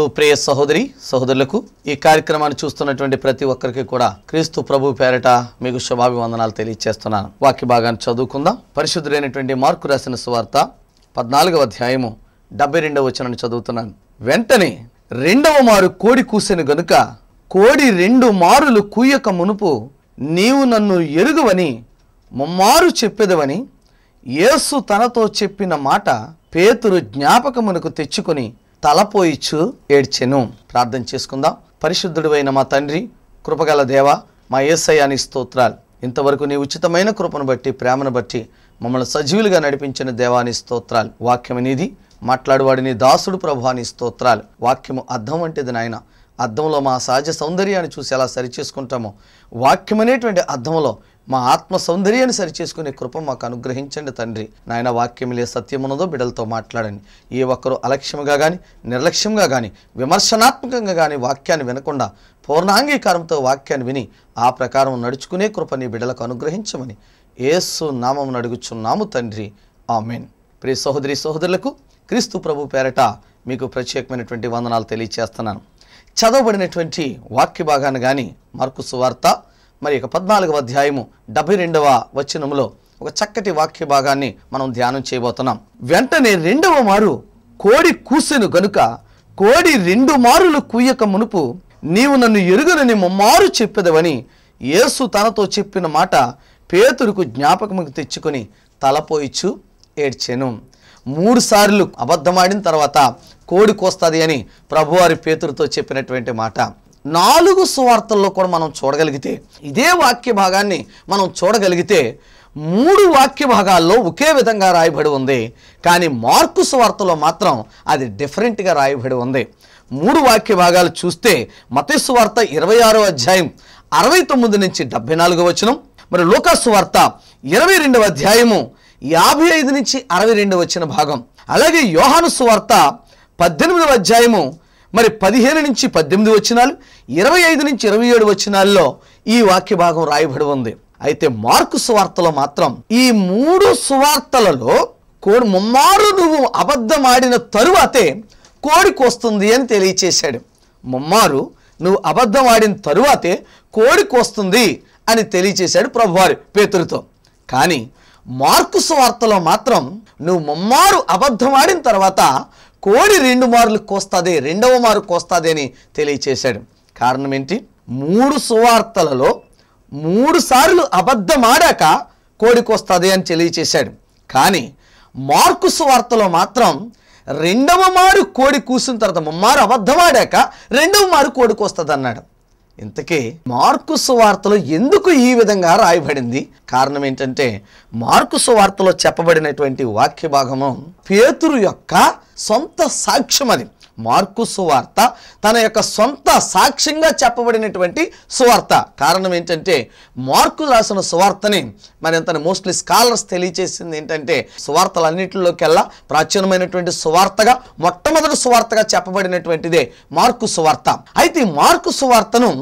నందు ప్రియ సహోదరి సహోదరులకు ఈ కార్యక్రమాన్ని చూస్తున్నటువంటి ప్రతి ఒక్కరికి కూడా క్రీస్తు ప్రభు పేరట మీకు శుభాభివందనాలు తెలియజేస్తున్నాను. వాక్య భాగాన్ని చదువుకుందాం. పరిశుద్ధుడైనటువంటి మార్కు రాసిన సువార్త 14వ అధ్యాయము 72వ వచనాన్ని చదువుతున్నాను. వెంటనే రెండవ మారు కోడి కూసెను గనుక కోడి 2 మారులు కూయక మునుపు నీవు నన్ను ఎరుగవని ముమ్మారు చెప్పెదవని యేసు తనతో చెప్పిన మాట పేతురు జ్ఞాపకమునకు తెచ్చుకొని తలపోయిచ్చు ఏడ్చెను. ప్రార్థన చేసుకుందాం. పరిశుద్ధుడైన మా తండ్రి, కృపగల దేవ, మా యేసయ్యాని స్తోత్రాలు. ఇంతవరకు నీ ఉచితమైన కృపను బట్టి, ప్రేమను బట్టి మమ్మల్ని సజీవులుగా నడిపించిన దేవాని స్తోత్రాలు. వాక్యం నీది, మాట్లాడువాడిని దాసుడు ప్రభువాని స్తోత్రాలు. వాక్యము అద్దం వంటిది నాయన. అద్దంలో మా సహజ సౌందర్యాన్ని చూసి ఎలా సరిచేసుకుంటామో వాక్యం అనేటువంటి అద్దంలో మా ఆత్మ సౌందర్యాన్ని సరిచేసుకునే కృప మాకు అనుగ్రహించండి తండ్రి. నాయన వాక్యములే సత్యమున్నదో బిడ్డలతో మాట్లాడండి. ఏ ఒక్కరు అలక్ష్యంగా కానీ, నిర్లక్ష్యంగా కానీ, విమర్శనాత్మకంగా కానీ వాక్యాన్ని వినకుండా పూర్ణాంగీకారంతో వాక్యాన్ని విని ఆ ప్రకారం నడుచుకునే కృప నీ బిడ్డలకు అనుగ్రహించమని యేసు నామమున అడుగుచున్నాము తండ్రి. ఆమేన్. ప్రియ సహోదరి సహోదరులకు క్రీస్తు ప్రభు పేరట మీకు ప్రత్యేకమైనటువంటి వందనాలు తెలియజేస్తున్నాను. చదవబడినటువంటి వాక్య భాగాన్ని కానీ మార్కు సువార్త మరి 14వ అధ్యాయము 72వ వచనములో ఒక చక్కటి వాక్య భాగాన్ని మనం ధ్యానం చేయబోతున్నాం. వెంటనే రెండవ మారు కోడి కూసెను గనుక కోడి 2 మారులు కూయక మునుపు నీవు నన్ను ఎరుగనని ముమ్మారు చెప్పెదవని యేసు తనతో చెప్పిన మాట పేతురుకు జ్ఞాపకముకు తెచ్చుకొని తలపోయిచ్చు ఏడ్చెను. 3 సార్లు అబద్ధమాడిన తర్వాత కోడి కోస్తుంది అని ప్రభువారి పేతురుతో చెప్పినటువంటి మాట 4 సువార్తల్లో కూడా మనం చూడగలిగితే, ఇదే వాక్య భాగాన్ని మనం చూడగలిగితే 3 వాక్య భాగాల్లో ఒకే విధంగా రాయబడి ఉంది. కానీ మార్కు సువార్తలో మాత్రం అది డిఫరెంట్గా రాయబడి ఉంది. 3 వాక్య భాగాలు చూస్తే మత్తయి సువార్త 26వ అధ్యాయం 69 నుంచి 74వ వచనం, మరి లూకా సువార్త 22వ అధ్యాయము 55 నుంచి 62 వచ్చిన భాగం, అలాగే యోహాను సువార్త 18వ అధ్యాయము మరి 15 నుంచి 18 వచనాలు, 25 నుంచి 27 వచనాల్లో ఈ వాక్య భాగం రాయబడి ఉంది. అయితే మార్కు సువార్తలో మాత్రం ఈ 3 సువార్తలలో కోడి ముమ్మారు నువ్వు అబద్ధమాడిన తరువాతే కోడికి వస్తుంది అని తెలియచేశాడు. ముమ్మారు నువ్వు అబద్ధమాడిన తరువాతే కోడికి వస్తుంది అని తెలియచేశాడు ప్రభువారి పేతురుతో. కానీ మార్కు సువార్తలో మాత్రం నువ్వు ముమ్మారు అబద్ధమాడిన తర్వాత కోడి 2 మార్లు కోస్తుంది, 2వ మారు కోస్తుంది అని తెలియచేశాడు. కారణం ఏంటి? 3 సువార్తలలో 3 సార్లు అబద్ధమాడాక కోడి కోస్తుంది అని తెలియచేశాడు. కానీ మార్కు సువార్తలో మాత్రం 2వ మారు కోడి కూసిన తర్వాత ముమ్మారు అబద్ధమాడాక 2వ మారు కోడి కోస్తుంది అన్నాడు. ఇంతకీ మార్కు సువార్తలో ఎందుకు ఈ విధంగా రాయబడింది? కారణం ఏంటంటే మార్కు సువార్తలో చెప్పబడినటువంటి వాక్య భాగము పేతురు యొక్క సొంత సాక్ష్యం. అది మార్కు సువార్త తన యొక్క సొంత సాక్ష్యంగా చెప్పబడినటువంటి సువార్త. కారణం ఏంటంటే మార్కు రాసిన సువార్తని మరి అంత మోస్ట్లీ స్కాలర్స్ తెలియచేసింది ఏంటంటే సువార్తలన్నింటిలోకెల్లా ప్రాచీనమైనటువంటి సువార్తగా, మొట్టమొదటి సువార్తగా చెప్పబడినటువంటిదే మార్కు సువార్త. అయితే ఈ మార్కు సువార్తను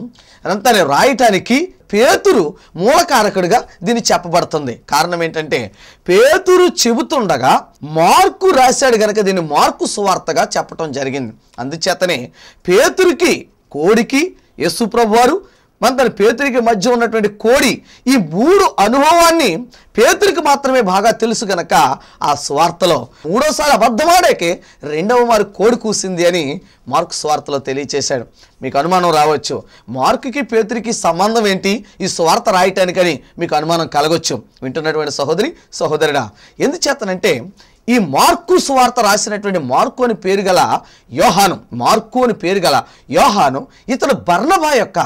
అంతనే రాయటానికి పేతురు మూలకారకుడిగా దీన్ని చెప్పబడుతుంది. కారణం ఏంటంటే పేతురు చెబుతుండగా మార్కు రాశాడు గనక దీన్ని మార్కు సువార్తగా చెప్పటం జరిగింది. అందుచేతనే పేతురికి, కోడికి, యేసు ప్రభువారు మన పేతురికి మధ్య ఉన్నటువంటి కోడి, ఈ 3 అనుభవాన్ని పేతురికి మాత్రమే బాగా తెలుసు గనక ఆ స్వార్థలో 3వసారి అబద్ధమాడాకే 2వ మారు కోడి కూసింది అని మార్కు స్వార్థలో తెలియచేశాడు. మీకు అనుమానం రావచ్చు, మార్కుకి పేతురికి సంబంధం ఏంటి ఈ స్వార్థ రాయటానికని మీకు అనుమానం కలగొచ్చు. వింటున్నటువంటి సహోదరి సహోదరుడా, ఎందుచేతనంటే ఈ మార్కు సువార్త రాసినటువంటి మార్కు అని పేరు గల యోహాను, మార్కు అని పేరు గల యోహాను ఇతడు బర్నబా యొక్క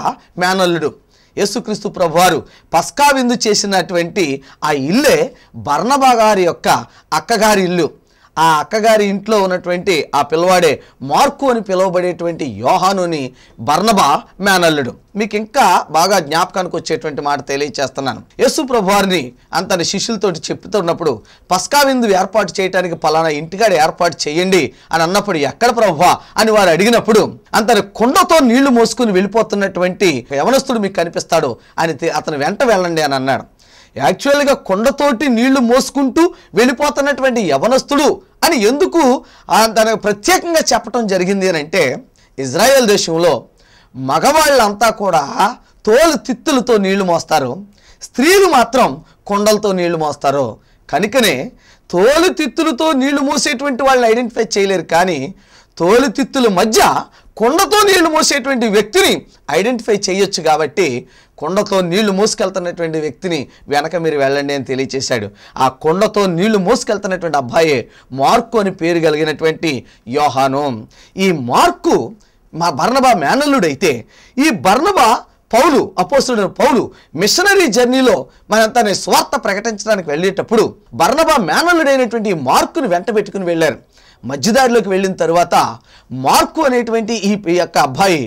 మేనల్లుడు. యేసుక్రీస్తు ప్రభువారు పస్కా విందు చేసినటువంటి ఆ ఇల్లే బర్నబా గారి యొక్క అక్కగారి ఇల్లు. ఆ అక్కగారి ఇంట్లో ఉన్నటువంటి ఆ పిల్లవాడే మార్కు అని పిలువబడేటువంటి యోహానుని బర్నబా మేనల్లుడు. మీకు ఇంకా బాగా జ్ఞాపకానికి వచ్చేటువంటి మాట తెలియచేస్తున్నాను. యేసు ప్రభువారిని అంతని శిష్యులతోటి చెప్తున్నప్పుడు పస్కా విందు ఏర్పాటు చేయడానికి పలానా ఇంటికాడ ఏర్పాటు చేయండి అని అన్నప్పుడు ఎక్కడ ప్రభువా అని వారు అడిగినప్పుడు అంతని కుండతో నీళ్లు మోసుకుని వెళ్ళిపోతున్నటువంటి యవనస్తుడు మీకు కనిపిస్తాడు అని అతను వెంట వెళ్ళండి అని అన్నాడు. యాక్చువల్గా కొండతోటి నీళ్లు మోసుకుంటూ వెళ్ళిపోతున్నటువంటి యవనస్తుడు అని ఎందుకు తనకు ప్రత్యేకంగా చెప్పడం జరిగింది అని అంటే ఇజ్రాయెల్ దేశంలో మగవాళ్ళంతా కూడా తోలు తిత్తులతో నీళ్లు మోస్తారు, స్త్రీలు మాత్రం కొండలతో నీళ్లు మోస్తారు. కనుకనే తోలు తిత్తులతో నీళ్లు మోసేటువంటి వాళ్ళని ఐడెంటిఫై చేయలేరు, కానీ తోలు తిత్తుల మధ్య కొండతో నీళ్లు మోసేటువంటి వ్యక్తిని ఐడెంటిఫై చేయొచ్చు. కాబట్టి కొండతో నీళ్లు మోసుకెళ్తున్నటువంటి వ్యక్తిని వెనక మీరు వెళ్ళండి అని తెలియచేశాడు. ఆ కొండతో నీళ్లు మోసుకెళ్తున్నటువంటి అబ్బాయే మార్కు అని పేరు కలిగినటువంటి యోహాను. ఈ మార్కు మా బర్నబా మేనల్లుడైతే, ఈ బర్నబా పౌలు, అపోస్తలుడైన పౌలు మిషనరీ జర్నీలో మనంతా స్వార్థ ప్రకటించడానికి వెళ్ళేటప్పుడు బర్నబా మేనల్లుడైనటువంటి ఈ మార్కును వెంట పెట్టుకుని వెళ్ళారు. మధ్యదారిలోకి వెళ్ళిన తర్వాత మార్కు అనేటువంటి ఈ యొక్క అబ్బాయి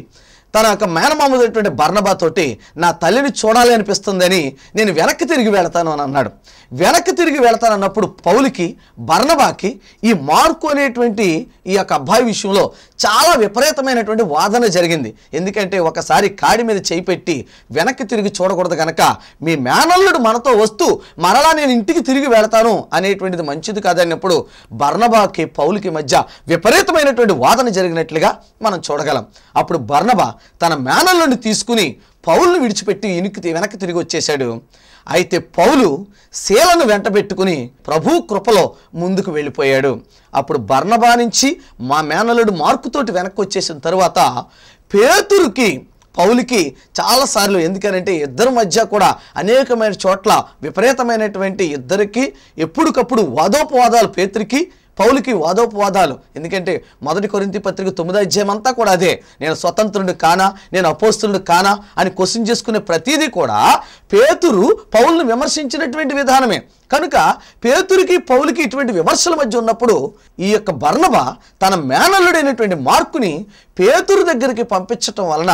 తన యొక్క మేనమామదైనటువంటి బర్నబాతోటి నా తల్లిని చూడాలి అనిపిస్తుందని నేను వెనక్కి తిరిగి వెళతాను అని అన్నాడు. వెనక్కి తిరిగి వెళతానన్నప్పుడు పౌలుకి, బర్నబాకి ఈ మార్కు అనేటువంటి ఈ యొక్క అబ్బాయి విషయంలో చాలా విపరీతమైనటువంటి వాదన జరిగింది. ఎందుకంటే ఒకసారి కాడి మీద చేయి పెట్టి వెనక్కి తిరిగి చూడకూడదు కనుక మీ మేనల్లుడు మనతో వస్తూ మరలా నేను ఇంటికి తిరిగి వెళతాను అనేటువంటిది మంచిది కాదన్నప్పుడు బర్నబాకి పౌలుకి మధ్య విపరీతమైనటువంటి వాదన జరిగినట్లుగా మనం చూడగలం. అప్పుడు బర్నబా తన మేనల్లుడిని తీసుకుని పౌలును విడిచిపెట్టి వెనక్కి తిరిగి వచ్చేశాడు. అయితే పౌలు శీలను వెంట పెట్టుకుని ప్రభు కృపలో ముందుకు వెళ్ళిపోయాడు. అప్పుడు బర్నబా నుంచి మా మేనల్లుడు మార్కుతోటి వెనక్కి వచ్చేసిన తర్వాత పేతురుకి పౌలుకి చాలాసార్లు, ఎందుకనంటే ఇద్దరి మధ్య కూడా అనేకమైన చోట్ల విపరీతమైనటువంటి ఇద్దరికి ఎప్పటికప్పుడు వాదోపవాదాలు, పేతురికి పౌలుకి వాదోపవాదాలు. ఎందుకంటే 1 కొరింథీ పత్రిక 9వ అధ్యాయం అంతా కూడా అదే, నేను స్వతంత్రుడు కానా, నేను అపోస్తలుడు కానా అని క్వశ్చన్ చేసుకునే ప్రతిదీ కూడా పేతురు పౌలును విమర్శించినటువంటి విధానమే. కనుక పేతురికి పౌలుకి ఇటువంటి విమర్శల మధ్య ఉన్నప్పుడు ఈ యొక్క బర్నబా తన మేనల్లుడైనటువంటి మార్కుని పేతురు దగ్గరికి పంపించటం వలన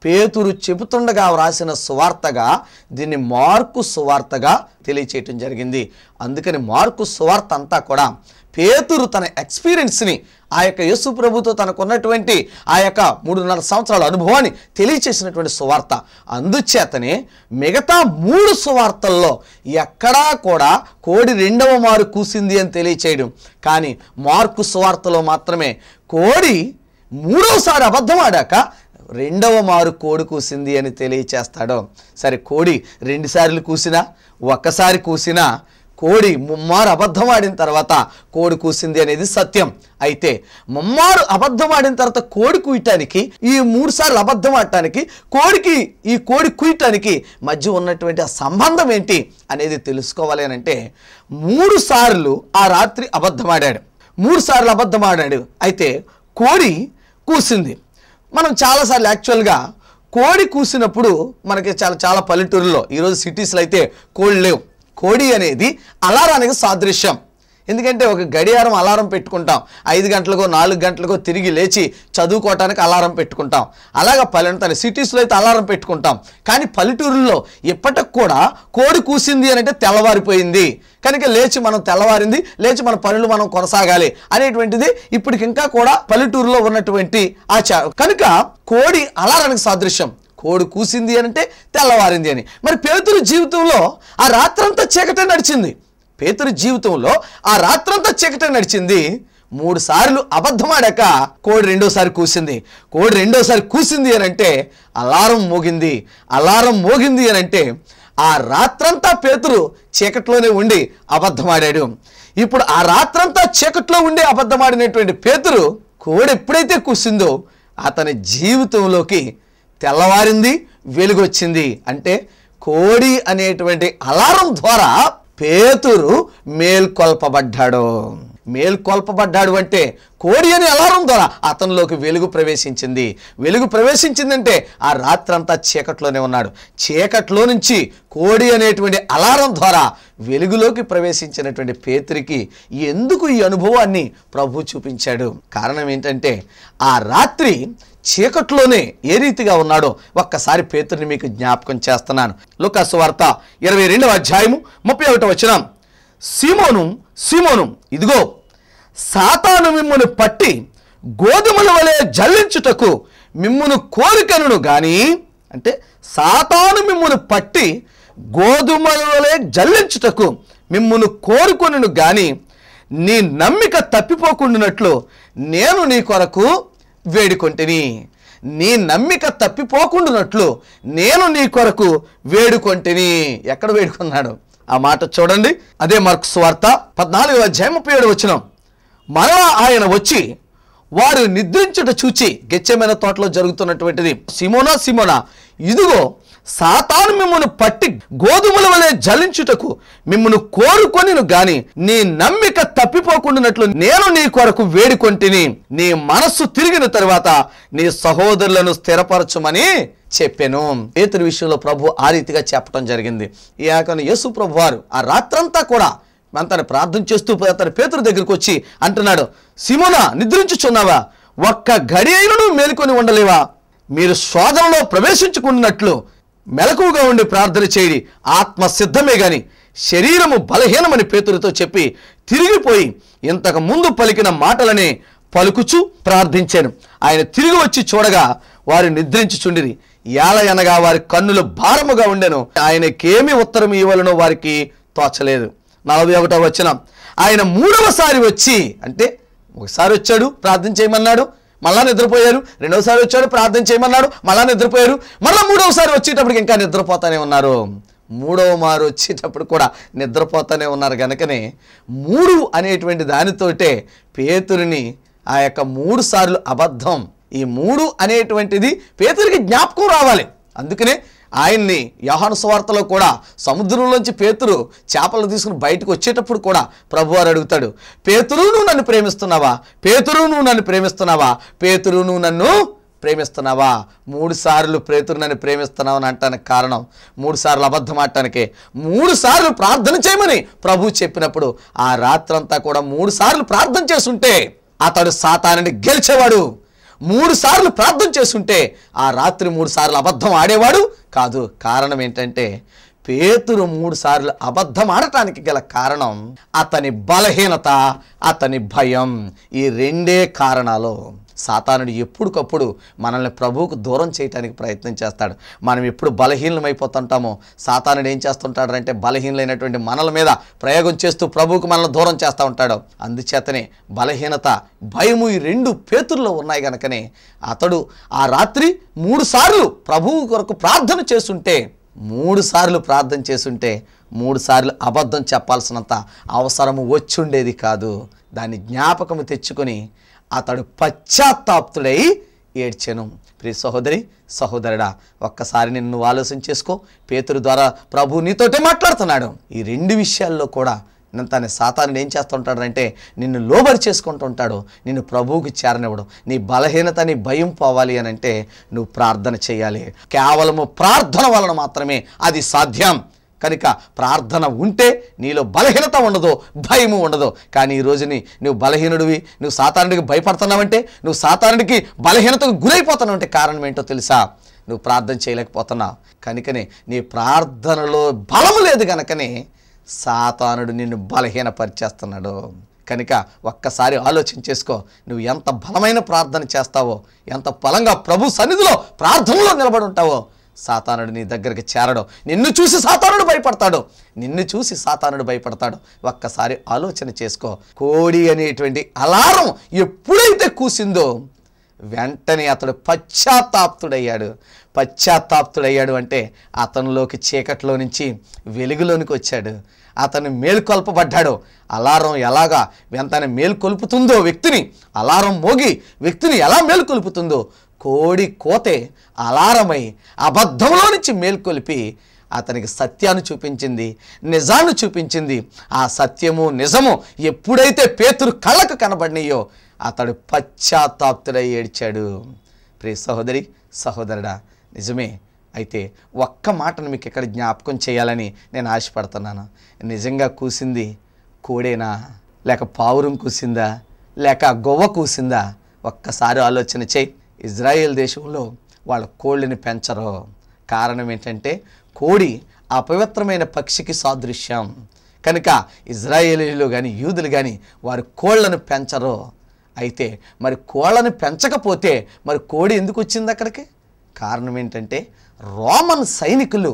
పేతురు చెబుతుండగా వ్రాసిన సువార్తగా దీన్ని మార్కు సువార్తగా తెలియచేయటం జరిగింది. అందుకని మార్కు సువార్త అంతా కూడా పేతురు తన ఎక్స్పీరియన్స్ని, ఆ యొక్క యేసు ప్రభుతో తనకున్నటువంటి ఆ యొక్క 3.5 సంవత్సరాల అనుభవాన్ని తెలియచేసినటువంటి సువార్త. అందుచేతనే మిగతా 3 సువార్తల్లో ఎక్కడా కూడా కోడి 2వ మారు కూసింది అని తెలియచేయడం, కానీ మార్కు సువార్తలో మాత్రమే కోడి 3వసారి అబద్ధం ఆడాక 2వ మారు కోడి కూసింది అని తెలియచేస్తాడు. సరే, కోడి 2 సార్లు కూసినా, ఒక్కసారి కూసినా, కోడి ముమ్మారు అబద్ధం ఆడిన తర్వాత కోడి కూసింది అనేది సత్యం. అయితే ముమ్మారు అబద్ధం ఆడిన తర్వాత కోడి కూయటానికి, ఈ 3 సార్లు అబద్ధం ఆడటానికి, ఈ కోడి కూయటానికి మధ్య ఉన్నటువంటి ఆ సంబంధం ఏంటి అనేది తెలుసుకోవాలి అని అంటే 3 సార్లు ఆ రాత్రి అబద్ధం ఆడాడు, 3 సార్లు అబద్ధం ఆడాడు. అయితే కోడి కూసింది. మనం చాలాసార్లు యాక్చువల్గా కోడి కూసినప్పుడు మనకి చాలా పల్లెటూరులో, ఈరోజు సిటీస్లో అయితే కోళ్ళు లేవు. కోడి అనేది అలారానికి సాదృశ్యం. ఎందుకంటే ఒక గడియారం అలారం పెట్టుకుంటాం, 5 గంటలకో 4 గంటలకో తిరిగి లేచి చదువుకోవటానికి అలారం పెట్టుకుంటాం. అలాగా పల్లెటూరు సిటీస్లో అయితే అలారం పెట్టుకుంటాం. కానీ పల్లెటూరులో ఇప్పటికి కూడా కోడి కూసింది అని అంటే తెల్లవారిపోయింది కనుక లేచి మనం తెల్లవారింది, లేచి మన పనులు మనం కొనసాగాలి అనేటువంటిది ఇప్పటికి ఇంకా కూడా పల్లెటూరులో ఉన్నటువంటి ఆచారం. కనుక కోడి అలారానికి సాదృశ్యం. కోడి కూసింది అని అంటే తెల్లవారింది అని. మరి పేతురు జీవితంలో ఆ రాత్రంతా చీకటే నడిచింది. పేతురు జీవితంలో ఆ రాత్రంతా చీకటే నడిచింది. 3 సార్లు అబద్ధమాడాక కోడి 2వసారి కూసింది. కోడి 2వసారి కూసింది అని అంటే అలారం మోగింది. అలారం మోగింది అని అంటే ఆ రాత్రంతా పేతురు చీకట్లోనే ఉండి అబద్ధమాడాడు. ఇప్పుడు ఆ రాత్రంతా చీకట్లో ఉండి అబద్ధమాడినటువంటి పేతురు కోడి ఎప్పుడైతే కూసిందో అతని జీవితంలోకి తెల్లవారింది, వెలుగొచ్చింది. అంటే కోడి అనేటువంటి అలారం ద్వారా పేతురు మేల్కొల్పబడ్డాడు అంటే కోడి అనే అలారం ద్వారా అతనిలోకి వెలుగు ప్రవేశించింది. వెలుగు ప్రవేశించిందంటే ఆ రాత్రంతా చీకట్లోనే ఉన్నాడు. చీకట్లో నుంచి కోడి అనేటువంటి అలారం ద్వారా వెలుగులోకి ప్రవేశించినటువంటి పేతురికి ఎందుకు ఈ అనుభవాన్ని ప్రభు చూపించాడు? కారణం ఏంటంటే ఆ రాత్రి చీకట్లోనే ఏ రీతిగా ఉన్నాడో ఒక్కసారి పేతురుని మీకు జ్ఞాపకం చేస్తున్నాను. లూకా సువార్త 22వ అధ్యాయము 31వ వచనం. సీమోను, సీమోను, ఇదిగో సాతాను మిమ్మును పట్టి గోధుమల వలె జల్లించుటకు మిమ్మును కోరికను గాని, అంటే సాతాను మిమ్మును పట్టి గోధుమల వలె జల్లించుటకు మిమ్మును కోరుకొనును గాని నీ నమ్మిక తప్పిపోకుండానట్లు నేను నీ కొరకు వేడుకొంటిని. నీ నమ్మిక తప్పిపోకుండానట్లు నేను నీ కొరకు వేడుకొంటిని. ఎక్కడ వేడుకున్నాడు? ఆ మాట చూడండి. అదే మార్కు సువార్త 14:37 మరలా ఆయన వచ్చి వారు నిద్రించుట చూచి, గెత్సేమనే తోటలో జరుగుతున్నటువంటిది, సిమోనా సిమోనా, ఇదిగో సాతాను మిమ్మల్ని పట్టి గోధుమల వలె జలించుటకు మిమ్మల్ని కోరుకొనిను గాని నీ నమ్మిక తప్పిపోకుండానట్లు నేను నీ కొరకు వేడుకొంటిని. నీ మనస్సు తిరిగిన తరువాత నీ సహోదరులను స్థిరపరచుమని చెప్పాను. పేతురు విషయంలో ప్రభు ఆ రీతిగా చెప్పడం జరిగింది. ఈ ఆకను యేసు ప్రభు వారు ఆ రాత్రంతా కూడా తను ప్రార్థన చేస్తూ తన పేతురు దగ్గరికి వచ్చి అంటున్నాడు, సిమోనా, నిద్రించుచున్నావా? ఒక్క గడి అయినా నువ్వు మేలుకొని ఉండలేవా? మీరు శోధనలో ప్రవేశించుకున్నట్లు మెలకువగా ఉండి ప్రార్థన చేయి. ఆత్మ సిద్ధమే గాని శరీరము బలహీనమని పేతురుతో చెప్పి తిరిగిపోయి ఇంతకు ముందు పలికిన మాటలనే పలుకుచూ ప్రార్థించాను. ఆయన తిరిగి వచ్చి చూడగా వారు నిద్రించుచుండిరి. ఏలయనగా వారి కన్నులు భారముగా ఉండెను. ఆయనకేమి ఉత్తరం ఇవ్వాలనో వారికి తోచలేదు. 41 ఆయన మూడవసారి వచ్చి, అంటే ఒకసారి వచ్చాడు ప్రార్థన చేయమన్నాడు, మళ్ళా నిద్రపోయారు. రెండవసారి వచ్చాడు ప్రార్థన చేయమన్నాడు, మళ్ళా నిద్రపోయారు. మళ్ళీ మూడవసారి వచ్చేటప్పటికి ఇంకా నిద్రపోతానే ఉన్నారు. మూడవ మారు వచ్చేటప్పుడు కూడా నిద్రపోతానే ఉన్నారు. కనుకనే 3 అనేటువంటి దానితోటే పేతురుని ఆ యొక్క 3 సార్లు అబద్ధం, ఈ 3 అనేటువంటిది పేతురికి జ్ఞాపకం రావాలి. అందుకనే ఆయన్ని యోహాను సువార్తలో కూడా సముద్రంలోంచి పేతురు చేపలు తీసుకుని బయటకు వచ్చేటప్పుడు కూడా ప్రభువారు అడుగుతాడు, పేతురు నువ్వు నన్ను ప్రేమిస్తున్నావా? పేతురు నువ్వు నన్ను ప్రేమిస్తున్నావా? పేతురు నువ్వు నన్ను ప్రేమిస్తున్నావా? 3 సార్లు పేతురు నన్ను ప్రేమిస్తున్నావు అని అంటానికి కారణం 3 సార్లు అబద్ధం ఆడటానికే. 3 సార్లు ప్రార్థన చేయమని ప్రభు చెప్పినప్పుడు ఆ రాత్రంతా కూడా 3 సార్లు ప్రార్థన చేస్తుంటే అతడు సాతానుని గెలిచేవాడు. 3 సార్లు ప్రార్థన చేస్తుంటే ఆ రాత్రి 3 సార్లు అబద్ధం ఆడేవాడు కాదు. కారణం ఏంటంటే పేతురు 3 సార్లు అబద్ధం ఆడటానికి గల కారణం అతని బలహీనత, అతని భయం. ఈ 2 కారణాలు. సాతానుడు ఎప్పటికప్పుడు మనల్ని ప్రభువుకు దూరం చేయడానికి ప్రయత్నం చేస్తాడు. మనం ఎప్పుడు బలహీనమైపోతుంటామో సాతానుడు ఏం చేస్తుంటాడంటే బలహీనమైనటువంటి మనల మీద ప్రయోగం చేస్తూ ప్రభువుకు మనల్ని దూరం చేస్తూ ఉంటాడు. అందుచేతనే బలహీనత, భయము ఈ 2 పేతురులో ఉన్నాయి. కనుకనే అతడు ఆ రాత్రి 3 సార్లు ప్రభువు కొరకు ప్రార్థన చేస్తుంటే 3 సార్లు ప్రార్థన చేస్తుంటే 3 సార్లు అబద్ధం చెప్పాల్సినంత అవసరము వచ్చుండేది కాదు. దాన్ని జ్ఞాపకము తెచ్చుకొని అతడు పశ్చాత్తాప్తుడై ఏడ్చెను. ప్రియ సహోదరి సహోదరుడా, ఒక్కసారి నిన్ను ఆలోచన చేసుకో. పేతురు ద్వారా ప్రభు నీతోటే మాట్లాడుతున్నాడు. ఈ 2 విషయాల్లో కూడా తన సాతానుడు ఏం చేస్తుంటాడంటే నిన్ను లోబరి చేసుకుంటూ ఉంటాడు, నిన్ను ప్రభువుకి చేరనివ్వడు. నీ బలహీనత, నీ భయం పోవాలి అని అంటే నువ్వు ప్రార్థన చేయాలి. కేవలము ప్రార్థన వలన మాత్రమే అది సాధ్యం. కనుక ప్రార్థన ఉంటే నీలో బలహీనత ఉండదు, భయము ఉండదు. కానీ ఈ రోజుని నువ్వు బలహీనుడివి, నువ్వు సాతానుడికి భయపడుతున్నావంటే, నువ్వు సాతానుడికి బలహీనతకు గురైపోతున్నావు అంటే కారణం ఏంటో తెలుసా? నువ్వు ప్రార్థన చేయలేకపోతున్నావు. కనుకనే నీ ప్రార్థనలో బలము లేదు. కనుకనే సాతానుడు నిన్ను బలహీనపరిచేస్తున్నాడు. కనుక ఒక్కసారి ఆలోచన చేసుకో. నువ్వు ఎంత బలమైన ప్రార్థన చేస్తావో, ఎంత బలంగా ప్రభు సన్నిధిలో ప్రార్థనలో నిలబడి ఉంటావో సాతానుడు నీ దగ్గరికి చేరడు. నిన్ను చూసి సాతానుడు భయపడతాడు, నిన్ను చూసి సాతానుడు భయపడతాడు. ఒక్కసారి ఆలోచన చేసుకో. కోడి అనేటువంటి అలారం ఎప్పుడైతే కూసిందో వెంటనే అతడు పశ్చాత్తాప్తుడయ్యాడు. పశ్చాత్తాప్తుడయ్యాడు అంటే అతనిలోకి చీకట్లో నుంచి వెలుగులోనికి వచ్చాడు. అతను మేల్కొల్పబడ్డాడు. అలారం ఎలాగా వెంటనే మేల్కొల్పుతుందో వ్యక్తిని, అలారం మోగి వ్యక్తిని ఎలా మేల్కొల్పుతుందో కోడి కోతే అలారమై అబద్ధంలో నుంచి మేల్కొల్పి అతనికి సత్యాన్ని చూపించింది, నిజాన్ని చూపించింది. ఆ సత్యము నిజము ఎప్పుడైతే పేతురు కళ్ళకు కనబడినాయో అతడు పశ్చాత్తాప్తుడై ఏడ్చాడు. ప్రియ సహోదరి సహోదరుడా, నిజమే. అయితే ఒక్క మాటను మీకు ఇక్కడ జ్ఞాపకం చేయాలని నేను ఆశపడుతున్నాను. నిజంగా కూసింది కోడేనా, లేక పావురం కూసిందా, లేక గొవ్వ కూసిందా? ఒక్కసారి ఆలోచన చేయి. ఇజ్రాయేల్ దేశంలో వాళ్ళ కోళ్ళని పెంచరు. కారణం ఏంటంటే కోడి అపవిత్రమైన పక్షికి సాదృశ్యం. కనుక ఇజ్రాయేలీలు కానీ యూదులు కానీ వారు కోళ్లను పెంచరు. అయితే మరి కోళ్ళను పెంచకపోతే మరి కోడి ఎందుకు వచ్చింది అక్కడికి? కారణం ఏంటంటే రోమన్ సైనికులు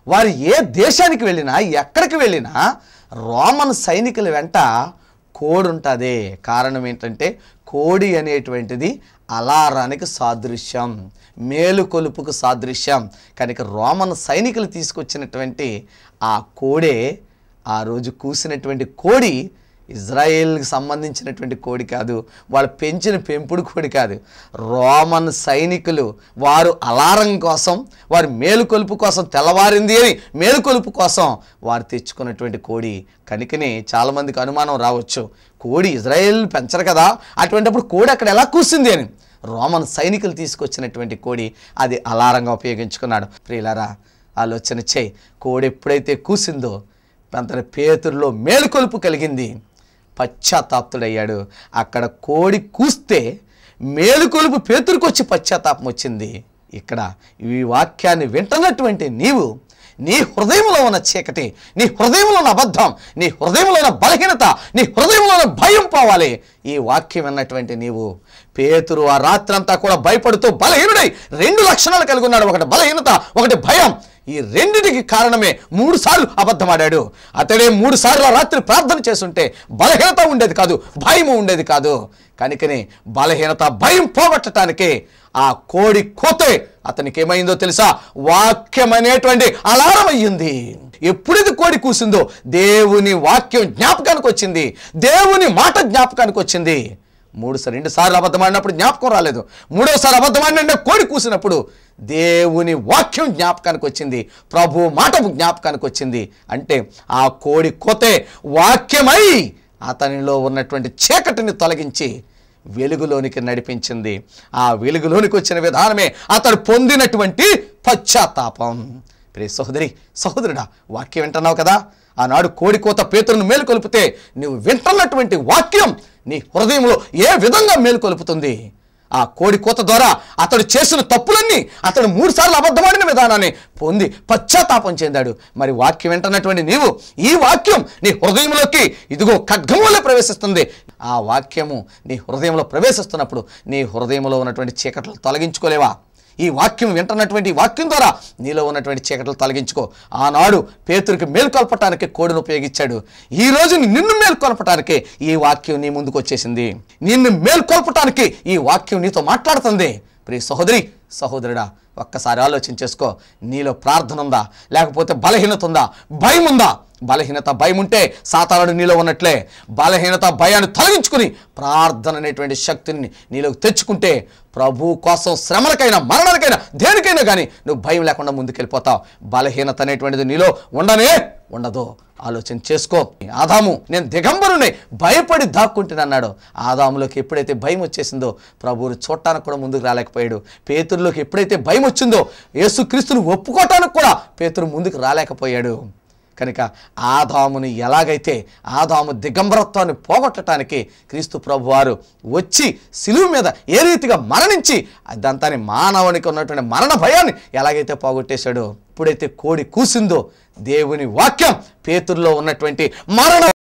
వారు ఏ దేశానికి వెళ్ళినా, ఎక్కడికి వెళ్ళినా రోమన్ సైనికుల వెంట కోడి ఉంటుంది. కారణం ఏంటంటే కోడి అనేటువంటిది అలారానికి సాదృశ్యం, మేలుకొలుపుకు సాదృశ్యం. కనుక రోమన్ సైనికులు తీసుకొచ్చినటువంటి ఆ కోడే, ఆ రోజు కూసినటువంటి కోడి ఇజ్రాయేల్కి సంబంధించినటువంటి కోడి కాదు, వాళ్ళు పెంచిన పెంపుడు కోడి కాదు. రోమన్ సైనికులు వారు అలారం కోసం, వారి మేలుకొలుపు కోసం, తెల్లవారింది అని మేలుకొలుపు కోసం వారు తెచ్చుకున్నటువంటి కోడి. కనుకనే చాలామందికి అనుమానం రావచ్చు, కోడి ఇజ్రాయేల్ పెంచరు కదా, అటువంటిప్పుడు కోడి అక్కడ ఎలా కూసింది అని. రోమన్ సైనికులు తీసుకొచ్చినటువంటి కోడి అది అలారంగా ఉపయోగించుకున్నాడు. ప్రియులారా, ఆలోచన చేయి. కోడి ఎప్పుడైతే కూసిందో అంతటి పేతురులో మేలుకొలుపు కలిగింది, పశ్చాత్తాపుడయ్యాడు. అక్కడ కోడి కూస్తే మేలుకొలుపు పేతురుకు వచ్చి పశ్చాత్తాపం వచ్చింది. ఇక్కడ ఈ వాక్యాన్ని వింటున్నటువంటి నీవు, నీ హృదయంలో ఉన్న చీకటి, నీ హృదయంలో ఉన్న అబద్ధం, నీ హృదయంలో ఉన్న బలహీనత, నీ హృదయంలో ఉన్న భయం పోవాలి. ఈ వాక్యం విన్నటువంటి నీవు, పేతురు ఆ రాత్రంతా కూడా భయపడుతూ బలహీనుడై 2 లక్షణాలు కలిగి ఉన్నాడు. ఒకటి బలహీనత, ఒకటి భయం. ఈ రెండిటికి కారణమే 3 సార్లు అబద్ధమాడాడు. అతడే 3 సార్లు రాత్రి ప్రార్థన చేస్తుంటే బలహీనత ఉండేది కాదు, భయం ఉండేది కాదు. కనుకనే బలహీనత, భయం పోగొట్టడానికి ఆ కోడి కోతే అతనికి ఏమైందో తెలుసా? వాక్యం అనేటువంటి అలారం అయ్యింది. ఎప్పుడైతే కోడి కూసిందో దేవుని వాక్యం జ్ఞాపకానికి వచ్చింది, దేవుని మాట జ్ఞాపకానికి వచ్చింది. 2 సార్లు అబద్ధమాడినప్పుడు జ్ఞాపకం రాలేదు. 3వసారి అబద్ధమాడిన కోడి కూసినప్పుడు దేవుని వాక్యం జ్ఞాపకానికి వచ్చింది, ప్రభు మాట జ్ఞాపకానికి వచ్చింది. అంటే ఆ కోడి కోతే వాక్యమై అతనిలో ఉన్నటువంటి చీకటిని తొలగించి వెలుగులోనికి నడిపించింది. ఆ వెలుగులోనికి వచ్చిన విధానమే అతడు పొందినటువంటి పశ్చాత్తాపం. ప్రియ సహోదరి, సహోదరుడా, వాక్యం వింటున్నావు కదా? ఆనాడు కోడి కోత పేతురును మేలుకొల్పితే నువ్వు వింటున్నటువంటి వాక్యం నీ హృదయంలో ఏ విధంగా మేలుకొల్పుతుంది? ఆ కోడి కోత ద్వారా అతడు చేసిన తప్పులన్నీ, అతడు 3 సార్లు అబద్ధమాడిన విధానాన్ని పొంది పశ్చాత్తాపం చెందాడు. మరి వాక్యం వింటున్నటువంటి నీవు, ఈ వాక్యం నీ హృదయంలోకి ఇదిగో ఖడ్గంలో ప్రవేశిస్తుంది. ఆ వాక్యము నీ హృదయంలో ప్రవేశిస్తున్నప్పుడు నీ హృదయంలో ఉన్నటువంటి చీకట్లు తొలగించుకోలేవా? ఈ వాక్యం వింటున్నటువంటి వాక్యం ద్వారా నీలో ఉన్నటువంటి చీకట్లు తొలగించుకో. ఆనాడు పేతురికి మేల్కొల్పటానికి కోడిని ఉపయోగించాడు. ఈ రోజు నిన్ను మేల్కొల్పటానికి ఈ వాక్యం నీ ముందుకు వచ్చేసింది. నిన్ను మేల్కొల్పటానికి ఈ వాక్యం నీతో మాట్లాడుతుంది. ప్రియ సహోదరి, సహోదరుడా, ఒక్కసారి ఆలోచన చేసుకో. నీలో ప్రార్థన ఉందా? లేకపోతే బలహీనత ఉందా? భయం ఉందా? బలహీనత, భయం ఉంటే సాతానుడు నీలో ఉన్నట్లే. బలహీనత, భయాన్ని తొలగించుకుని ప్రార్థన అనేటువంటి శక్తిని నీలోకి తెచ్చుకుంటే ప్రభు కోసం శ్రమలకైనా, మరణానికైనా, దేనికైనా కానీ నువ్వు భయం లేకుండా ముందుకెళ్ళిపోతావు. బలహీనత అనేటువంటిది నీలో ఉండదు. ఆలోచన చేసుకో. ఆదాము, నేను దిగంబరునే, భయపడి దాక్కుంటున్నాడు. ఆదాములోకి ఎప్పుడైతే భయం వచ్చేసిందో ప్రభువును చూడటానికి కూడా ముందుకు రాలేకపోయాడు. పేతురులోకి ఎప్పుడైతే భయం వచ్చిందో యేసుక్రీస్తును ఒప్పుకోవటానికి కూడా పేతురు ముందుకు రాలేకపోయాడు. కనుక ఆదాముని ఎలాగైతే, ఆదాము దిగంబరత్వాన్ని పోగొట్టడానికి క్రీస్తు ప్రభు వారు వచ్చి సిలువ మీద ఏ రీతిగా మరణించి అదంతాని మానవునికి ఉన్నటువంటి మరణ భయాన్ని ఎలాగైతే పోగొట్టేశాడో, ఎప్పుడైతే కోడి కూసిందో దేవుని వాక్యం పేతురులో ఉన్నటువంటి మరణ